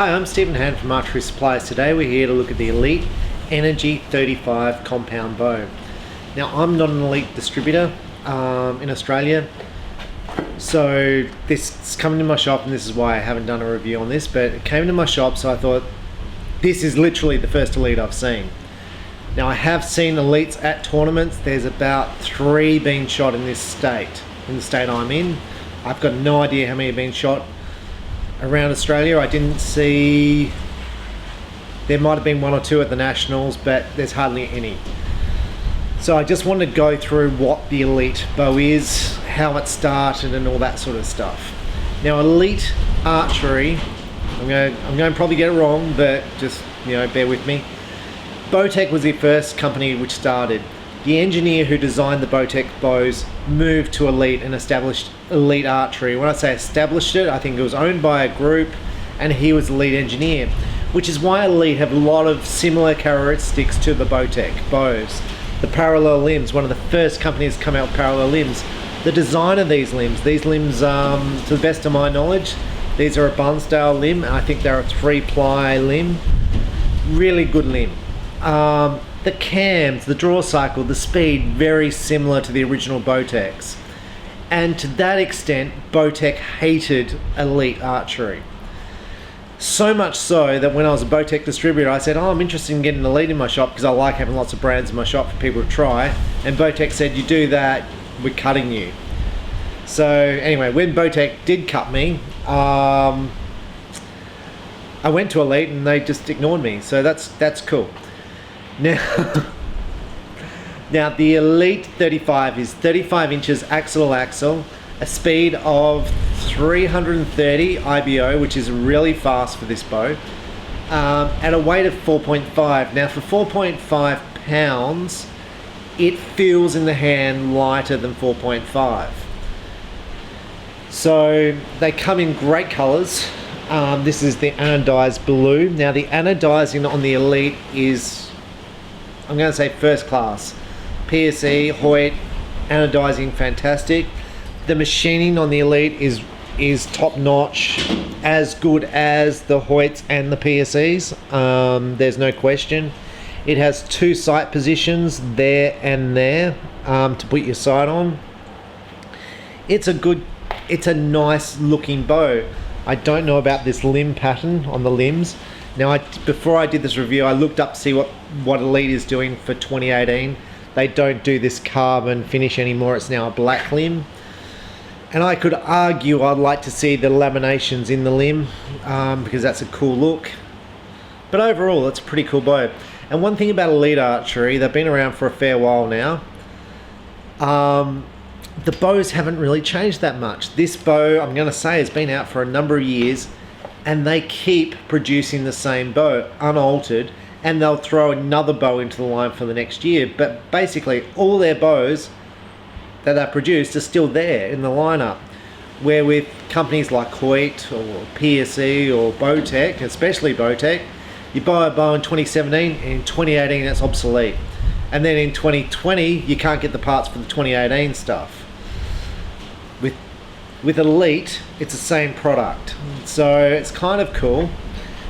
Hi, I'm Stephen Hand from Archery Supplies. Today we're here to look at the Elite Energy 35 compound bow. Now, I'm not an Elite distributor in Australia, so this is coming to my shop, and this is why I haven't done a review on this, but it came to my shop, so I thought this is literally the first Elite I've seen. Now, I have seen Elites at tournaments. There's about 3 being shot in this state, in the state I'm in. I've got no idea how many have been shot around Australia. I didn't see, there might have been 1 or 2 at the Nationals, but there's hardly any. So I just wanted to go through what the Elite bow is, how it started and all that sort of stuff. Now, Elite Archery, I'm going to probably get it wrong, but just, bear with me. Bowtech was the first company which started. The engineer who designed the Bowtech bows moved to Elite and established Elite Archery. When I say established it, I think it was owned by a group and he was the lead engineer, which is why Elite have a lot of similar characteristics to the Bowtech bows. The parallel limbs, one of the first companies to come out with parallel limbs. The design of these limbs, to the best of my knowledge, these are a Barnsdale limb, and I think they're a 3-ply limb. Really good limb. The cams, the draw cycle, the speed, very similar to the original Bowtechs. And to that extent, Bowtech hated Elite Archery. So much so that when I was a Bowtech distributor, I said, I'm interested in getting Elite in my shop because I like having lots of brands in my shop for people to try. And Bowtech said, you do that, we're cutting you. So anyway, when Bowtech did cut me, I went to Elite and they just ignored me. So that's cool. Now the Elite 35 is 35 inches axle to axle, a speed of 330 IBO, which is really fast for this bow, at a weight of 4.5. Now, for 4.5 pounds, it feels in the hand lighter than 4.5. So they come in great colors. This is the anodized blue. Now, the anodizing on the Elite is, I'm going to say, first class. PSE, Hoyt, anodizing, fantastic. The machining on the Elite is top notch, as good as the Hoyts and the PSEs. There's no question. It has 2 sight positions, there and there, to put your sight on. It's a nice looking bow. I don't know about this limb pattern on the limbs. Now, before I did this review, I looked up to see what Elite is doing for 2018. They don't do this carbon finish anymore. It's now a black limb. And I could argue I'd like to see the laminations in the limb because that's a cool look. But overall, it's a pretty cool bow. And one thing about Elite Archery, they've been around for a fair while now. The bows haven't really changed that much. This bow, I'm going to say, has been out for a number of years, and they keep producing the same bow unaltered, and they'll throw another bow into the line for the next year. But basically, all their bows that are produced are still there in the lineup. Where with companies like Hoyt or PSE or Bowtech, especially Bowtech, you buy a bow in 2017, and in 2018 it's obsolete. And then in 2020, you can't get the parts for the 2018 stuff. With Elite, it's the same product. So it's kind of cool.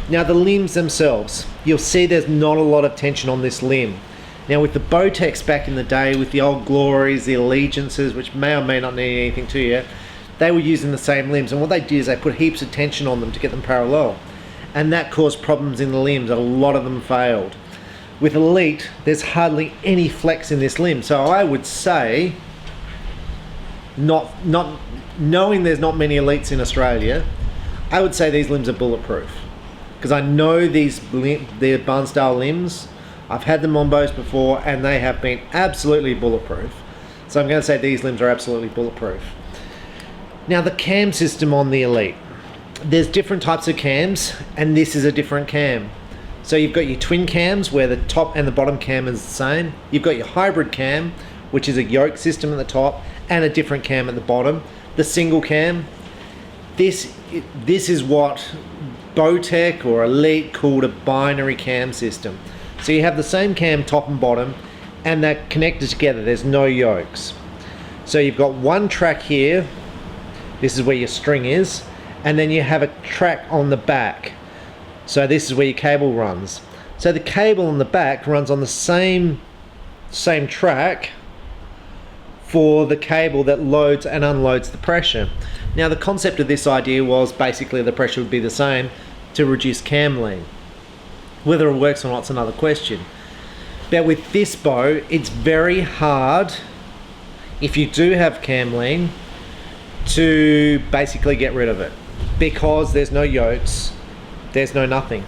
Now, the limbs themselves, you'll see there's not a lot of tension on this limb. Now, with the Bowtechs back in the day, with the Old Glories, the Allegiances, which may or may not need anything to you, they were using the same limbs. And what they did is they put heaps of tension on them to get them parallel. And that caused problems in the limbs. A lot of them failed. With Elite, there's hardly any flex in this limb. So I would say, not knowing there's not many Elites in Australia, I would say these limbs are bulletproof. Because I know the Barnsdale limbs, I've had them on bows before, and they have been absolutely bulletproof. So I'm going to say these limbs are absolutely bulletproof. Now, the cam system on the Elite. There's different types of cams, and this is a different cam. So you've got your twin cams, where the top and the bottom cam is the same. You've got your hybrid cam, which is a yoke system at the top, and a different cam at the bottom. The single cam, this is what Bowtech or Elite called a binary cam system. So you have the same cam top and bottom, and they're connected together. There's no yokes. So you've got one track here. This is where your string is, and then you have a track on the back. So this is where your cable runs. So the cable on the back runs on the same track for the cable that loads and unloads the pressure. Now the concept of this idea was basically the pressure would be the same to reduce cam lean. Whether it works or not is another question. But with this bow, it's very hard, if you do have cam lean, to basically get rid of it, because there's no yokes, there's no nothing.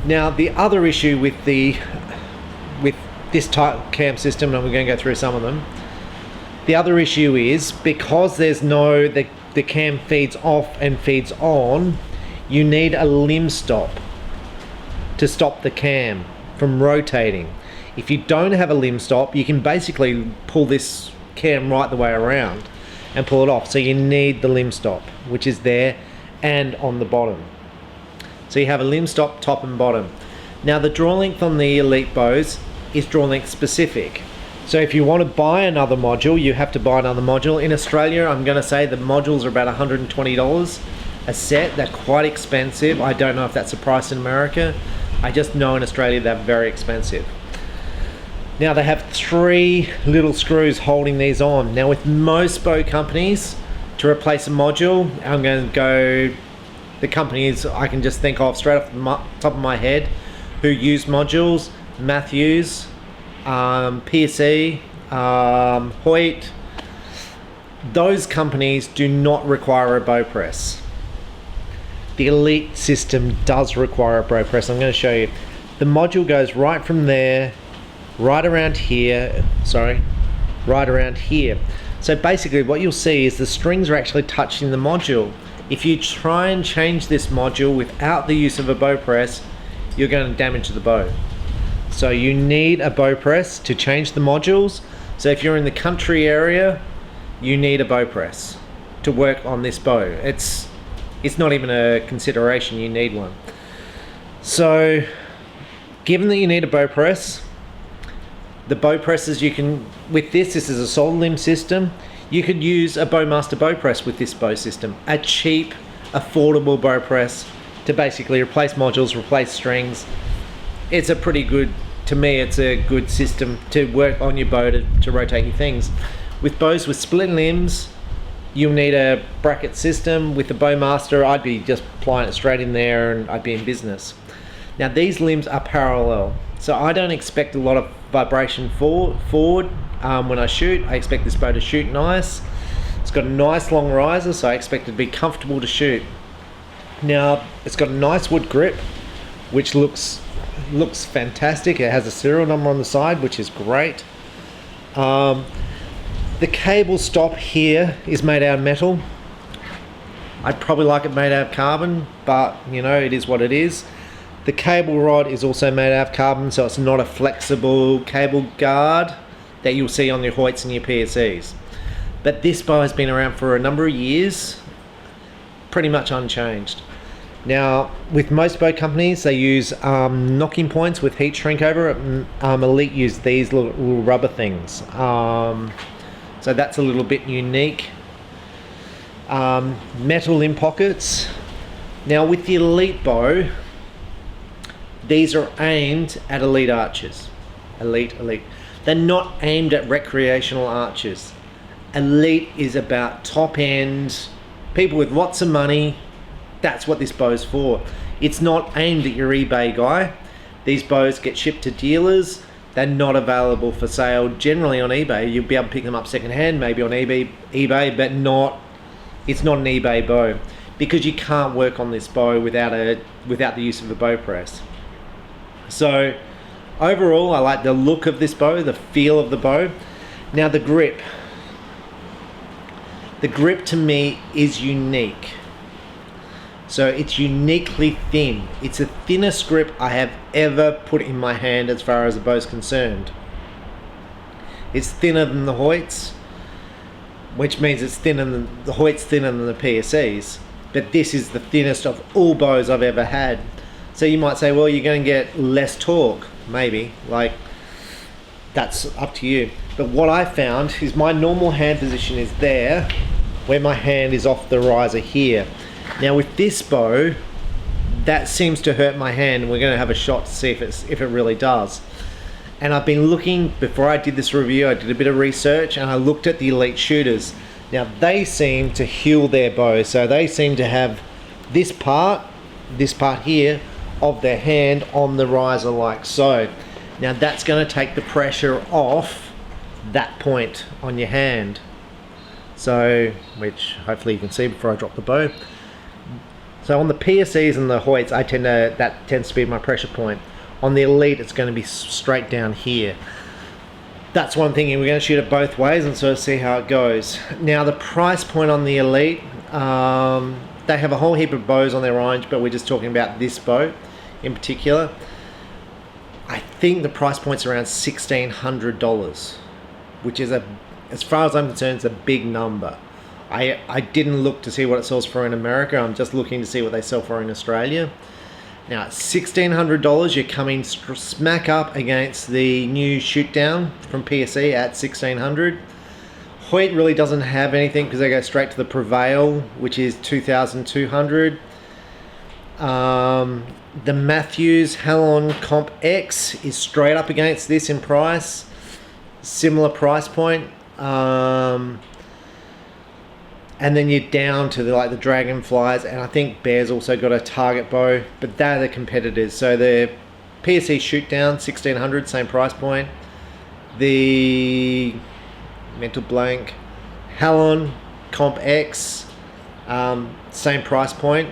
Now the other issue with this type cam system, and we're going to go through some of them, the other issue is because there's no, the cam feeds off and feeds on, you need a limb stop to stop the cam from rotating. If you don't have a limb stop, you can basically pull this cam right the way around and pull it off. So you need the limb stop, which is there and on the bottom. So you have a limb stop top and bottom. Now the draw length on the Elite bows is draw length specific. So if you want to buy another module, you have to buy another module. In Australia, I'm going to say the modules are about $120 a set. They're quite expensive. I don't know if that's the price in America. I just know in Australia they're very expensive. Now they have 3 little screws holding these on. Now with most bow companies, to replace a module, I'm going to go, the companies I can just think of straight off the top of my head who use modules: Matthews, PSE, Hoyt. Those companies do not require a bow press. The Elite system does require a bow press. I'm going to show you. The module goes right from there, right around here, right around here. So basically what you'll see is the strings are actually touching the module. If you try and change this module without the use of a bow press, you're going to damage the bow. So you need a bow press to change the modules. So if you're in the country area, you need a bow press to work on this bow. It's not even a consideration, you need one. So given that you need a bow press, the bow presses you can, with this is a solid limb system, you could use a Bowmaster bow press with this bow system. A cheap, affordable bow press to basically replace modules, replace strings. It's a pretty good, to me it's a good system to work on your bow to rotate your things. With bows with split limbs, you'll need a bracket system. With the Bowmaster, I'd be just applying it straight in there and I'd be in business. Now these limbs are parallel, so I don't expect a lot of vibration forward when I shoot. I expect this bow to shoot nice. It's got a nice long riser, so I expect it to be comfortable to shoot. Now it's got a nice wood grip, which looks fantastic. It has a serial number on the side, which is great. The cable stop here is made out of metal. I'd probably like it made out of carbon, but you know, it is what it is. The cable rod is also made out of carbon, so it's not a flexible cable guard that you'll see on your Hoyts and your PSEs. But this bow has been around for a number of years, pretty much unchanged. Now, with most bow companies, they use knocking points with heat shrink over it. Elite use these little rubber things. So that's a little bit unique. Metal limb pockets. Now with the Elite bow, these are aimed at elite archers. Elite. They're not aimed at recreational archers. Elite is about top end, people with lots of money. That's what this bow's for. It's not aimed at your eBay guy. These bows get shipped to dealers. They're not available for sale generally on eBay. You'll be able to pick them up secondhand, maybe on eBay, but not. It's not an eBay bow because you can't work on this bow without the use of a bow press. So overall, I like the look of this bow, the feel of the bow. Now the grip. The grip to me is unique. So it's uniquely thin. It's the thinnest grip I have ever put in my hand as far as the bow's concerned. It's thinner than the Hoyts, which means it's thinner than the Hoyt's, thinner than the PSEs. But this is the thinnest of all bows I've ever had. So you might say, well, you're going to get less torque, maybe. Like, that's up to you. But what I found is my normal hand position is there, where my hand is off the riser here. Now with this bow, that seems to hurt my hand. We're going to have a shot to see if it really does. And I've been looking, before I did this review, I did a bit of research and I looked at the elite shooters. Now they seem to heal their bow, so they seem to have this part here of their hand on the riser like so. Now that's going to take the pressure off that point on your hand. So, which hopefully you can see before I drop the bow. So on the PSEs and the Hoyts, that tends to be my pressure point. On the elite, it's going to be straight down here. That's one thing, we're going to shoot it both ways and sort of see how it goes. Now the price point on the elite, they have a whole heap of bows on their range, but we're just talking about this bow in particular. I think the price point's around $1,600, which is, as far as I'm concerned, it's a big number. I didn't look to see what it sells for in America. I'm just looking to see what they sell for in Australia. Now at $1,600, you're coming smack up against the new shoot down from PSE at $1,600. Hoyt really doesn't have anything because they go straight to the Prevail, which is $2,200. The Matthews Halon Comp X is straight up against this in price, similar price point. And then you're down to the Dragonflies, and I think Bear's also got a target bow, but they're the competitors. So the PSE shoot down, $1,600, same price point. The mental blank Halon Comp X, same price point.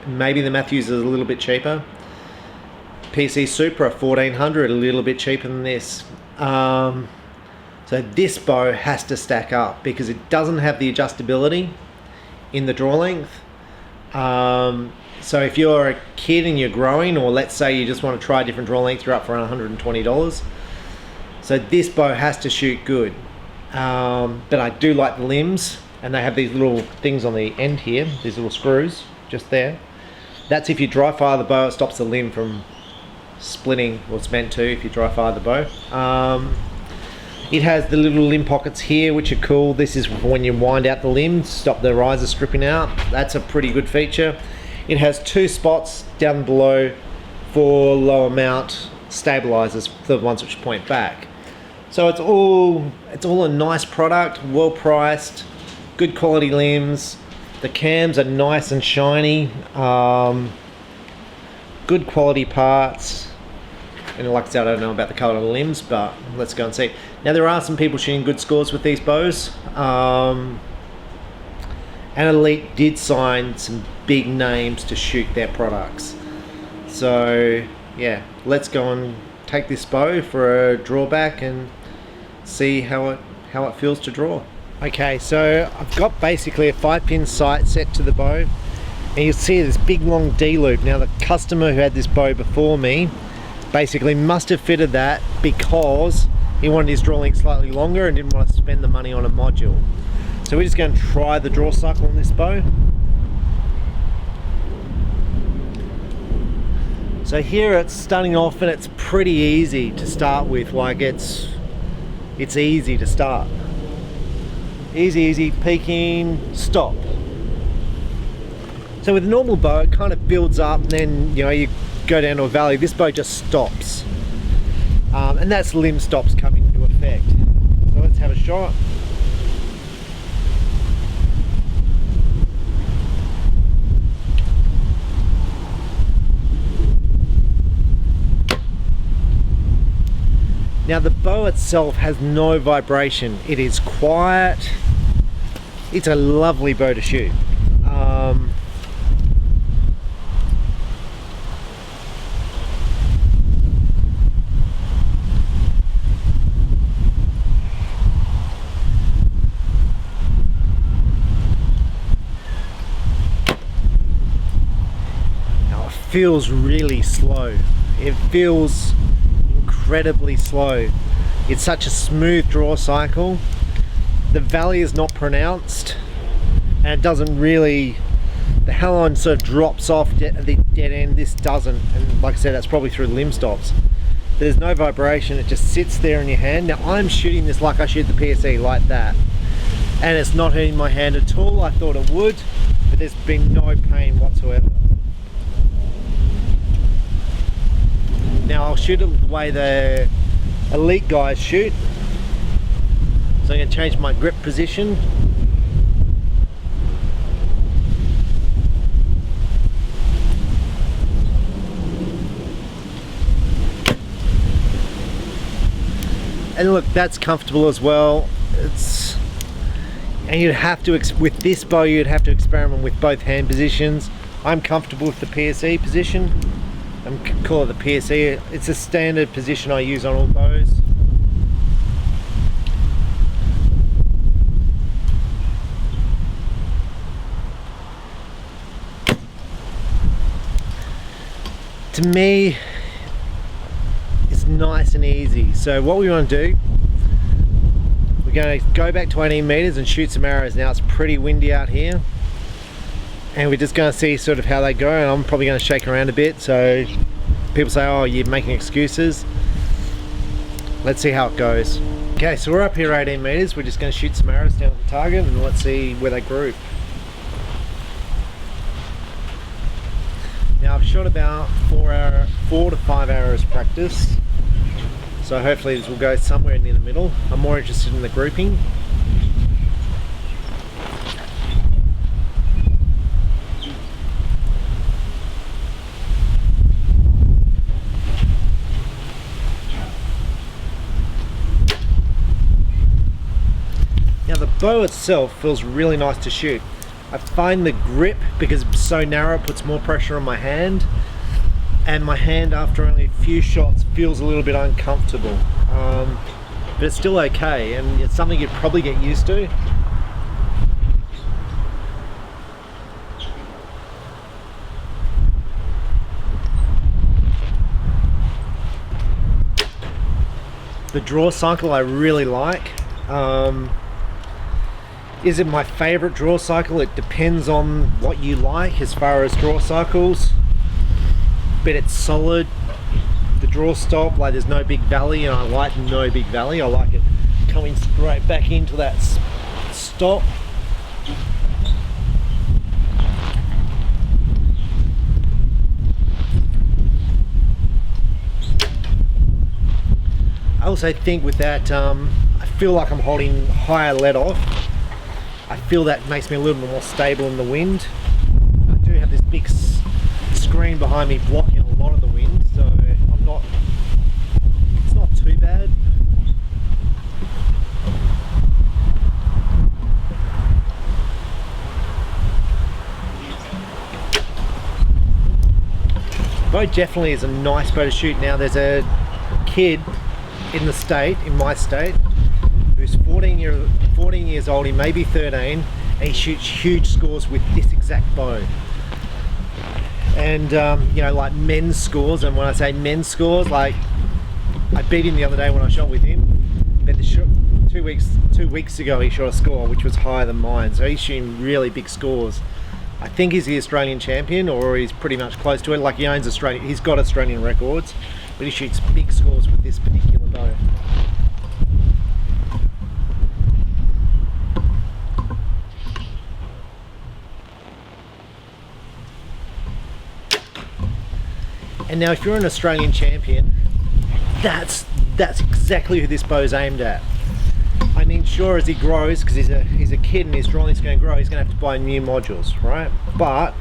Maybe the Matthews is a little bit cheaper. PSE Supra, $1,400, a little bit cheaper than this. So this bow has to stack up because it doesn't have the adjustability in the draw length. So if you're a kid and you're growing, or let's say you just want to try a different draw length, you're up for around $120. So this bow has to shoot good. But I do like the limbs, and they have these little things on the end here, these little screws just there. That's if you dry fire the bow, it stops the limb from splitting, or it's meant to if you dry fire the bow. It has the little limb pockets here, which are cool. This is when you wind out the limbs, stop the riser stripping out. That's a pretty good feature. It has 2 spots down below for lower mount stabilizers, the ones which point back. So it's all a nice product, well priced, good quality limbs. The cams are nice and shiny, good quality parts. And like I said, I don't know about the colour of the limbs, but let's go and see. Now there are some people shooting good scores with these bows. And Elite did sign some big names to shoot their products. So yeah, let's go and take this bow for a drawback and see how it feels to draw. Okay, so I've got basically a 5-pin sight set to the bow, and you'll see this big long D loop. Now the customer who had this bow before me basically must have fitted that because he wanted his draw length slightly longer and didn't want to spend the money on a module. So we're just going to try the draw cycle on this bow. So here it's starting off, and it's pretty easy to start with. Like it's easy to start. Easy, peaking, stop. So with a normal bow, it kind of builds up, and then you go down to a valley. This bow just stops, and that's limb stops coming into effect. So let's have a shot. Now the bow itself has no vibration. It is quiet. It's a lovely bow to shoot. Now it feels really slow. It feels incredibly slow. It's such a smooth draw cycle. The valley is not pronounced, and it doesn't really, the halon sort of drops off at the dead end. This doesn't, and like I said, that's probably through the limb stops. There's no vibration, it just sits there in your hand. Now I'm shooting this like I shoot the PSE, like that, and it's not hurting my hand at all. I thought it would, but there's been no pain whatsoever. I'll shoot it the way the elite guys shoot. So I'm going to change my grip position. And look, that's comfortable as well. And you'd have to, with this bow, you'd have to experiment with both hand positions. I'm comfortable with the PSE position. I'm call it the PSE. It's a standard position I use on all bows. To me, it's nice and easy. So what we want to do, we're going to go back to 18 meters and shoot some arrows. Now it's pretty windy out here, and we're just going to see sort of how they go, and I'm probably going to shake around a bit, so people say, oh, you're making excuses. Let's see how it goes. Okay, so we're up here 18 meters. We're just going to shoot some arrows down at the target, and let's see where they group. Now I've shot about 4 to 5 arrows practice, so hopefully this will go somewhere near the middle. I'm more interested in the grouping. Now the bow itself feels really nice to shoot. I find the grip, because it's so narrow, it puts more pressure on my hand, and my hand after only a few shots feels a little bit uncomfortable, but it's still okay, and it's something you'd probably get used to. The draw cycle I really like. Is it my favorite draw cycle? It depends on what you like as far as draw cycles, but it's solid. The draw stop, like there's no big valley, and I like no big valley. I like it coming straight back into that stop. I also think with that, I feel like I'm holding higher let off. I feel that makes me a little bit more stable in the wind. I do have this big screen behind me blocking a lot of the wind, so it's not too bad. Bow definitely is a nice bow to shoot. Now there's a kid in my state, who's 14 years old, he may be 13, and he shoots huge scores with this exact bow. And you know, like men's scores, and when I say men's scores, like I beat him the other day when I shot with him, but 2 weeks ago he shot a score which was higher than mine, so he's shooting really big scores. I think he's the Australian champion, or he's pretty much close to it. Like he owns he's got Australian records, but he shoots big scores with this particular bow. And now if you're an Australian champion, that's exactly who this bow's aimed at. I mean, sure, as he grows, because he's a kid and his drilling's going to grow, he's going to have to buy new modules, right? But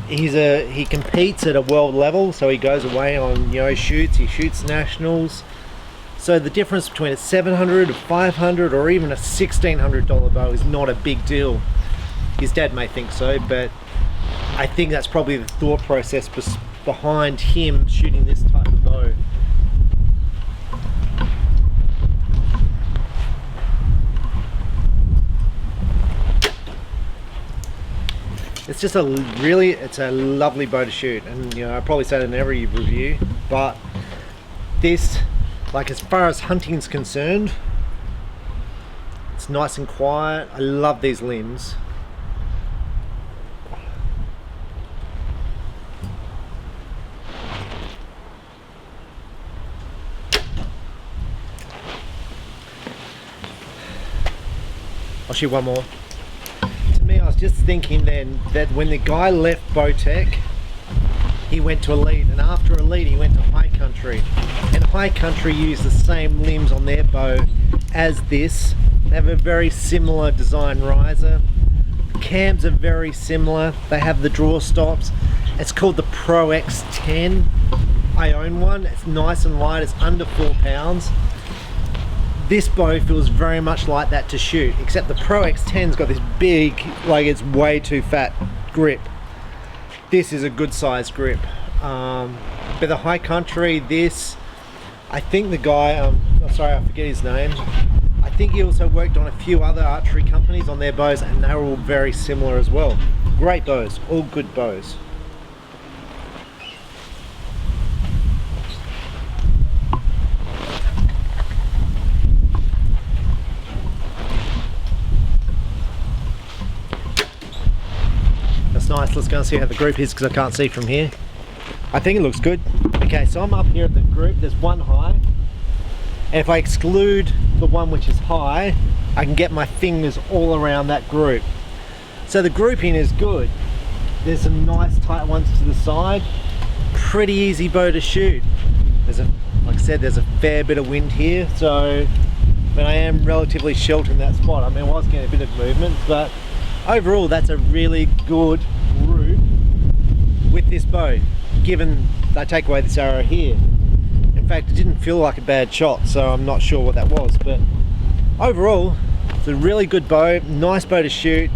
he competes at a world level, so he goes away on, you know, he shoots nationals. So the difference between a $700, a $500, or even a $1,600 bow is not a big deal. His dad may think so, but I think that's probably the thought process behind him shooting this type of bow. It's just it's a lovely bow to shoot, and you know, I probably say it in every review, but this, like as far as hunting's concerned, it's nice and quiet. I love these limbs. I'll shoot one more. To me, I was just thinking then that when the guy left Bowtech, he went to Elite, and after Elite he went to High Country, and High Country used the same limbs on their bow as this. They have a very similar design riser. Cams are very similar. They have the draw stops. It's called the Pro X10. I own one. It's nice and light. It's under 4 pounds. This bow feels very much like that to shoot, except the Pro X10's got this big, like it's way too fat grip. This is a good size grip. But the High Country, this, I think the guy, oh, sorry, I forget his name. I think he also worked on a few other archery companies on their bows, and they were all very similar as well. Great bows, all good bows. That's nice. Let's go and see how the group is, because I can't see from here. I think it looks good. Okay, so I'm up here at the group. There's one high, and if I exclude the one which is high, I can get my fingers all around that group. So the grouping is good. There's some nice tight ones to the side. Pretty easy bow to shoot. Like I said, there's a fair bit of wind here, so but I am relatively sheltered in that spot. I mean, I was getting a bit of movement, but overall that's a really good group with this bow, given I take away this arrow here. In fact, it didn't feel like a bad shot, so I'm not sure what that was, but overall it's a really good bow, nice bow to shoot.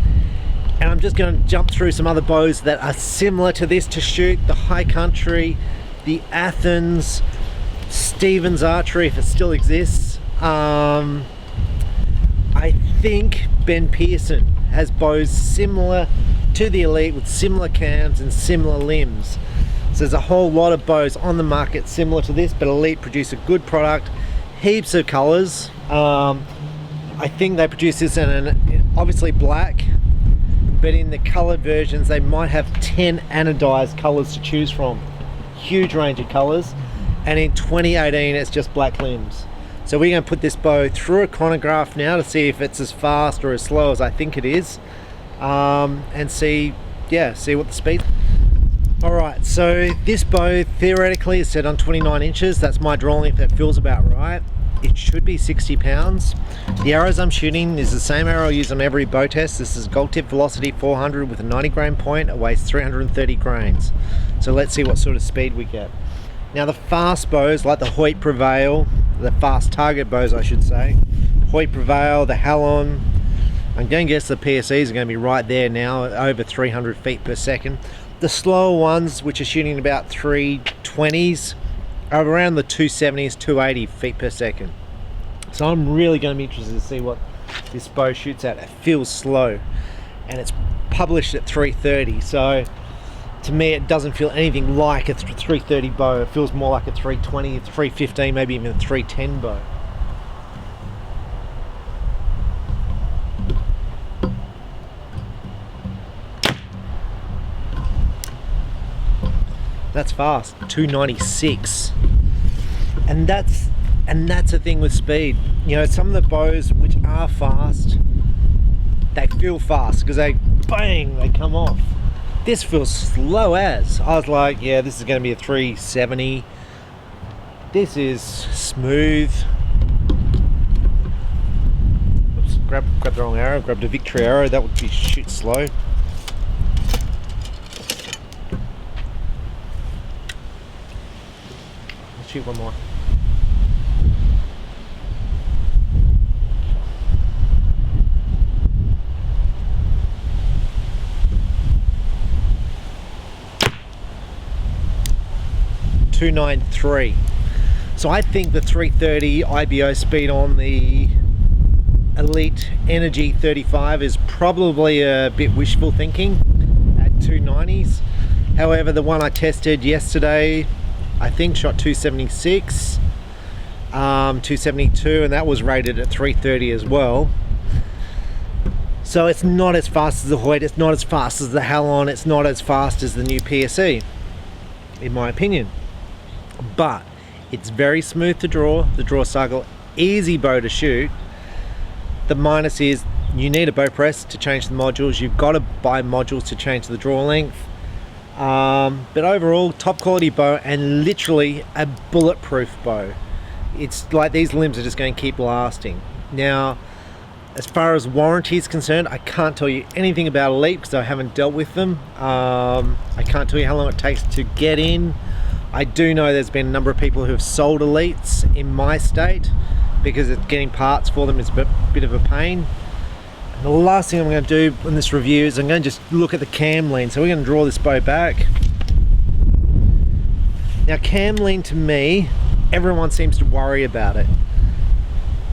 And I'm just going to jump through some other bows that are similar to this to shoot. The High Country, the Athens, Stevens Archery, if it still exists. I think Ben Pearson has bows similar to the Elite with similar cams and similar limbs. So there's a whole lot of bows on the market similar to this, but Elite produce a good product, heaps of colors. I think they produce this in obviously black, but in the colored versions they might have 10 anodized colors to choose from. Huge range of colors. And in 2018 it's just black limbs. So we're going to put this bow through a chronograph now to see if it's as fast or as slow as I think it is, and see what the speed. Alright, so this bow theoretically is set on 29 inches. That's my draw length. That feels about right. It should be 60 pounds. The arrows I'm shooting is the same arrow I use on every bow test. This is Gold Tip Velocity 400 with a 90 grain point. It weighs 330 grains. So let's see what sort of speed we get. Now the fast bows like the Hoyt Prevail, the fast target bows I should say, Hoyt Prevail, the Halon, I'm going to guess the PSEs are going to be right there now, over 300 feet per second. The slower ones, which are shooting about 320s, are around the 270s, 280 feet per second. So I'm really going to be interested to see what this bow shoots at. It feels slow, and it's published at 330, so to me it doesn't feel anything like a 330 bow. It feels more like a 320, 315, maybe even a 310 bow. That's fast, 296. And that's the thing with speed. You know, some of the bows which are fast, they feel fast because they bang, they come off. This feels slow as. I was like, yeah, this is going to be a 370. This is smooth. Oops, grabbed the wrong arrow, grabbed a Victory arrow. That would be shoot slow. Let's shoot one more. .293. So I think the 330 IBO speed on the Elite Energy 35 is probably a bit wishful thinking at 290s. However, the one I tested yesterday, I think shot 276, 272, and that was rated at 330 as well. So it's not as fast as the Hoyt, it's not as fast as the Halon, it's not as fast as the new PSE, in my opinion. But it's very smooth to draw, the draw cycle, easy bow to shoot. The minus is you need a bow press to change the modules. You've got to buy modules to change the draw length. But overall, top quality bow, and literally a bulletproof bow. It's like these limbs are just going to keep lasting. Now, as far as warranty is concerned, I can't tell you anything about Elite because I haven't dealt with them. I can't tell you how long it takes to get in. I do know there's been a number of people who have sold Elites in my state because getting parts for them is a bit of a pain. And the last thing I'm going to do in this review is I'm going to just look at the cam lean. So we're going to draw this bow back. Now, cam lean, to me, everyone seems to worry about it.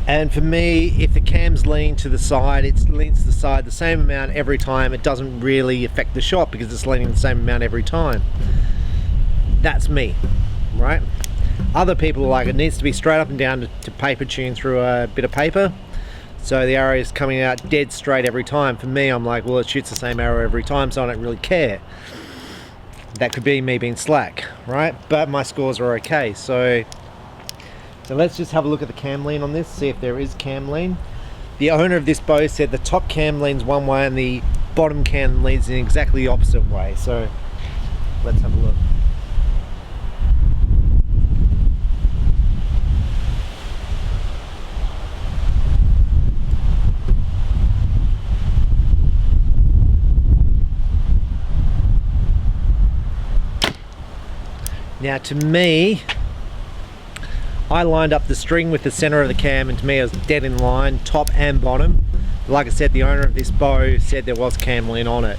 And for me, if the cam's lean to the side, it leans to the side the same amount every time. It doesn't really affect the shot because it's leaning the same amount every time. That's me, right? Other people are like, it needs to be straight up and down to paper tune through a bit of paper. So the arrow is coming out dead straight every time. For me, I'm like, well, it shoots the same arrow every time, so I don't really care. That could be me being slack, right? But my scores are okay. So let's just have a look at the cam lean on this, see if there is cam lean. The owner of this bow said the top cam leans one way and the bottom cam leans in exactly the opposite way. So let's have a look. Now, to me, I lined up the string with the center of the cam, and to me it was dead in line, top and bottom. Like I said, the owner of this bow said there was cam lean on it.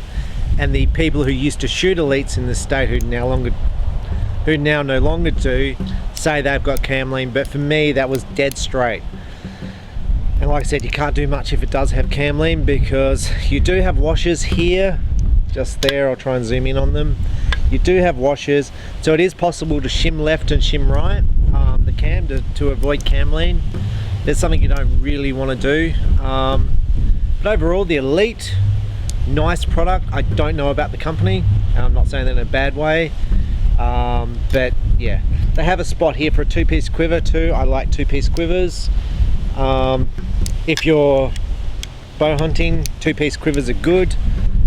And the people who used to shoot Elites in this state who now no longer do, say they've got cam lean, but for me that was dead straight. And like I said, you can't do much if it does have cam lean because you do have washers here, just there. I'll try and zoom in on them. You do have washers, so it is possible to shim left and shim right the cam to avoid cam lean. That's something you don't really want to do. But overall, the Elite, nice product. I don't know about the company. I'm not saying that in a bad way. But yeah, they have a spot here for a two-piece quiver too. I like two-piece quivers. If you're bow hunting, two-piece quivers are good.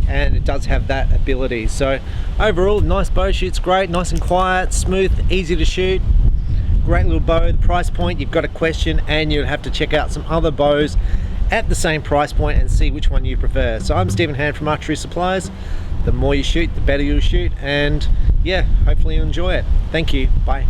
And it does have that ability. So overall, nice bow, shoots great, nice and quiet, smooth, easy to shoot. Great little bow. The price point you've got to question, and you'll have to check out some other bows at the same price point and see which one you prefer. So I'm Stephen Hand from Archery Supplies. The more you shoot, the better you'll shoot, and yeah, hopefully you enjoy it. Thank you. Bye.